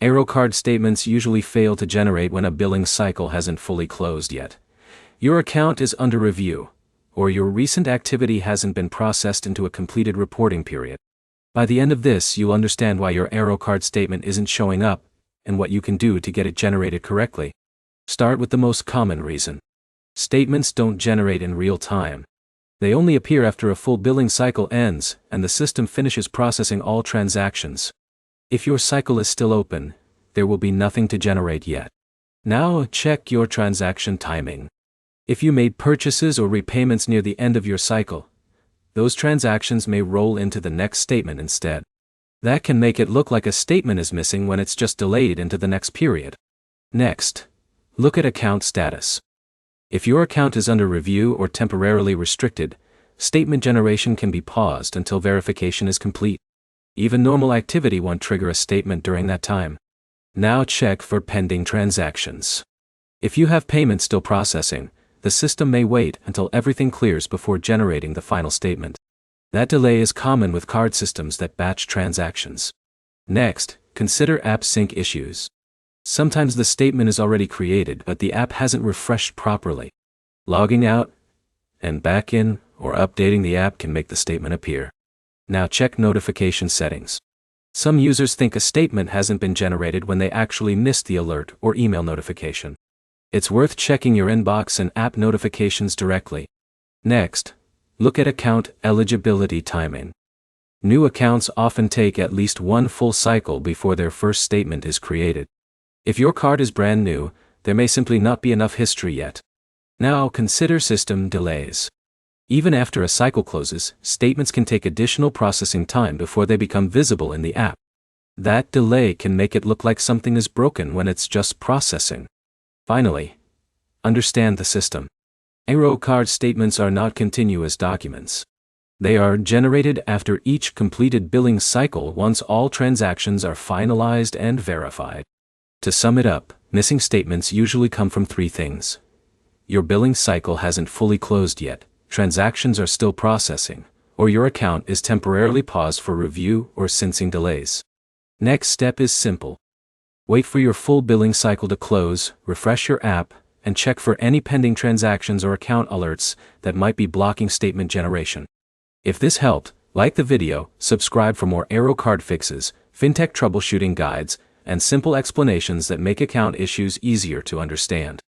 Arro card statements usually fail to generate when a billing cycle hasn't fully closed yet. Your account is under review, or your recent activity hasn't been processed into a completed reporting period. By the end of this, you'll understand why your Arro card statement isn't showing up, and what you can do to get it generated correctly. Start with the most common reason. Statements don't generate in real time. They only appear after a full billing cycle ends and the system finishes processing all transactions. If your cycle is still open, there will be nothing to generate yet. Now check your transaction timing. If you made purchases or repayments near the end of your cycle, those transactions may roll into the next statement instead. That can make it look like a statement is missing when it's just delayed into the next period. Next, look at account status. If your account is under review or temporarily restricted, statement generation can be paused until verification is complete. Even normal activity won't trigger a statement during that time. Now check for pending transactions. If you have payments still processing, the system may wait until everything clears before generating the final statement. That delay is common with card systems that batch transactions. Next, consider app sync issues. Sometimes the statement is already created but the app hasn't refreshed properly. Logging out and back in or updating the app can make the statement appear. Now check notification settings. Some users think a statement hasn't been generated when they actually missed the alert or email notification. It's worth checking your inbox and app notifications directly. Next, look at account eligibility timing. New accounts often take at least one full cycle before their first statement is created. If your card is brand new, there may simply not be enough history yet. Now consider system delays. Even after a cycle closes, statements can take additional processing time before they become visible in the app. That delay can make it look like something is broken when it's just processing. Finally, understand the system. Arro card statements are not continuous documents. They are generated after each completed billing cycle once all transactions are finalized and verified. To sum it up, missing statements usually come from three things. Your billing cycle hasn't fully closed yet, transactions are still processing, or your account is temporarily paused for review or syncing delays. Next step is simple. Wait for your full billing cycle to close, refresh your app, and check for any pending transactions or account alerts that might be blocking statement generation. If this helped, like the video, subscribe for more Arro card fixes, fintech troubleshooting guides, and simple explanations that make account issues easier to understand.